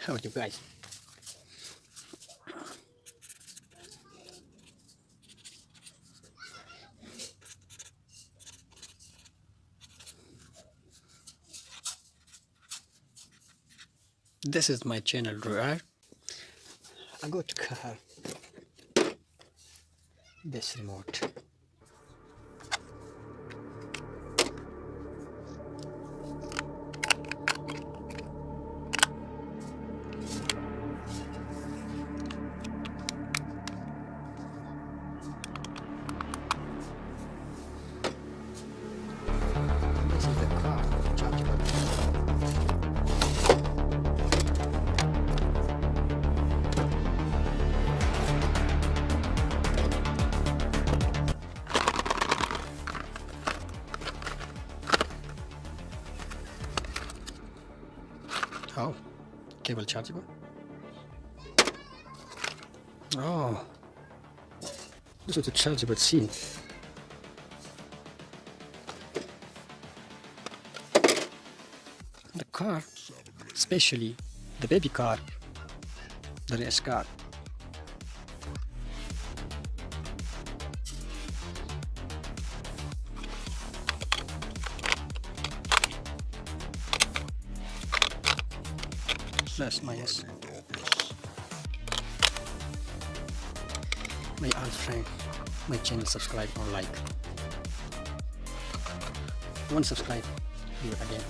How are you guys? This is my channel, right? I go to car. This remote. This is the car charge button. Oh, cable chargeable. Oh, this is a chargeable scene. The car, especially the baby car, the race car. That's my yes. My old friend, my channel subscribe or like. One subscribe, do it again.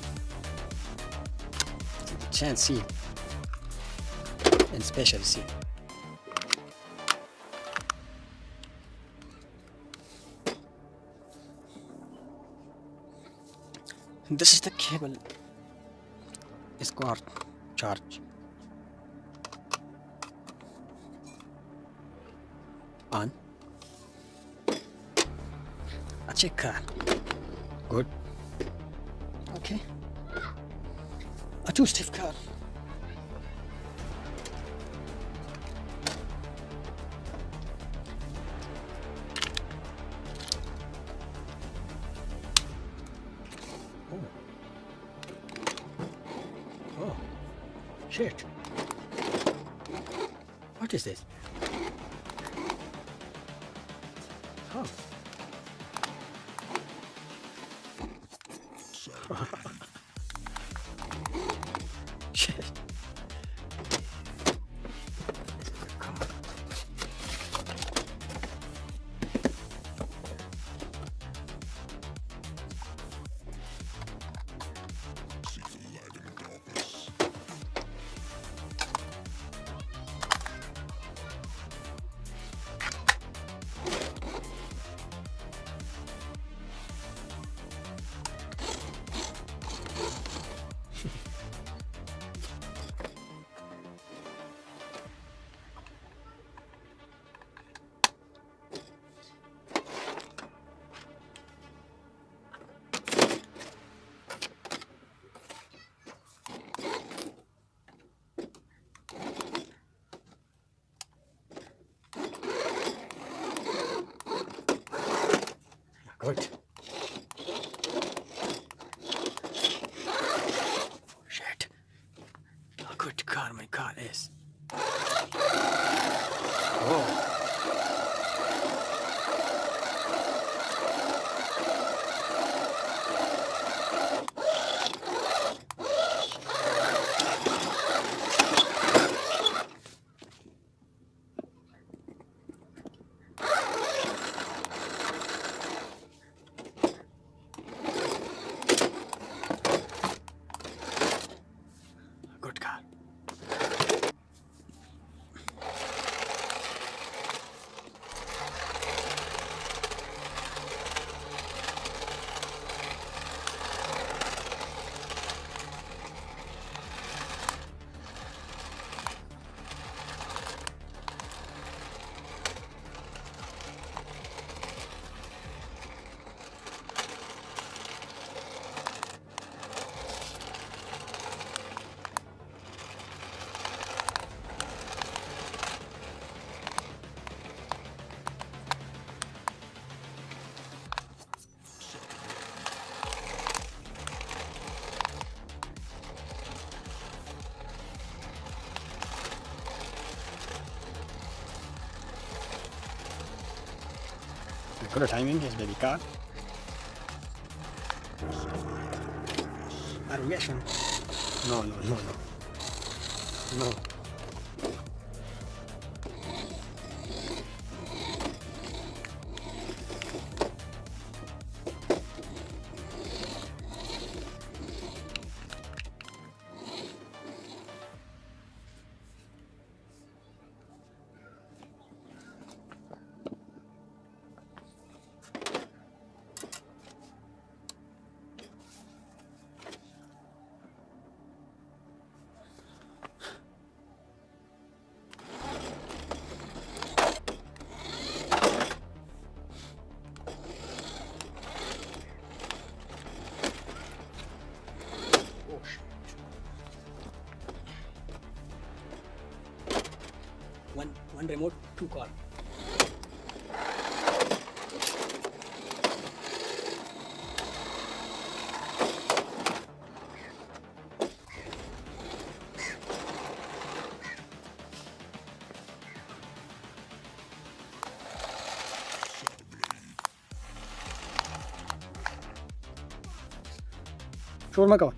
Chance see and special see. This is the cable. It's got charge on. A check car. Good. Okay. A two-step car. Oh, shit. What is this? Oh. Shit. Good. Shit. How good car my car is. Oh. Good car. Color timing is baby car. Reaction. No. No. One remote, 2 call. शोर मत करो.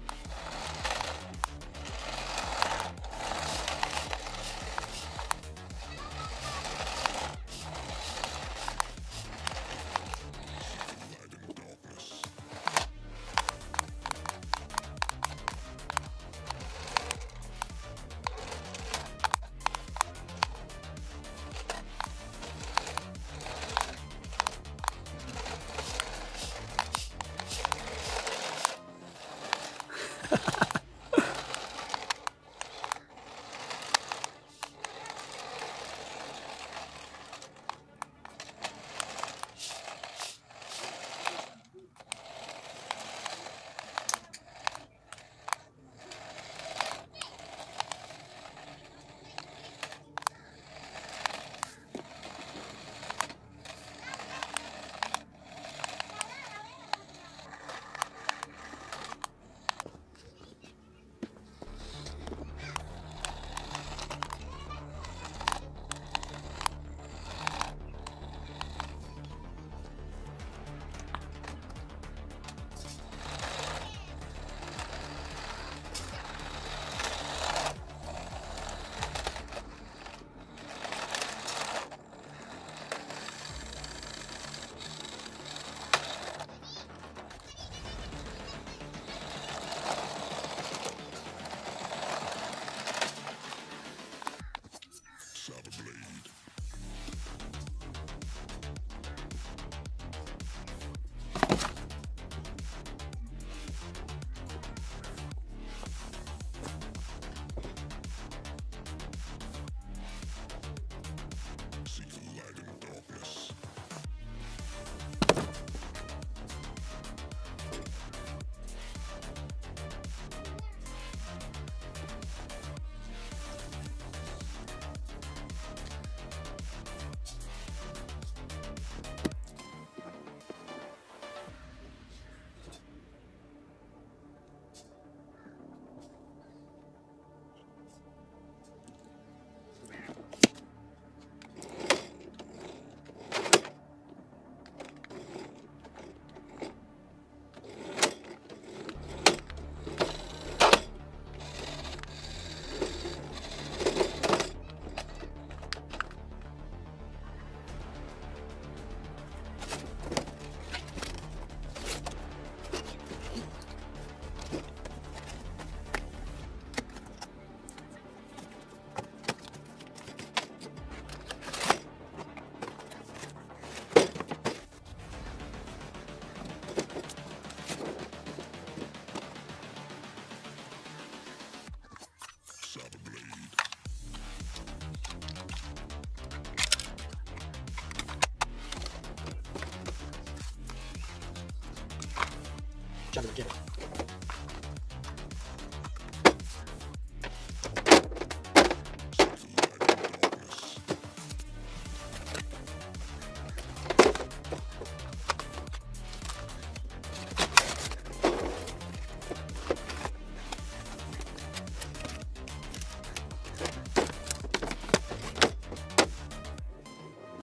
Jump, get it.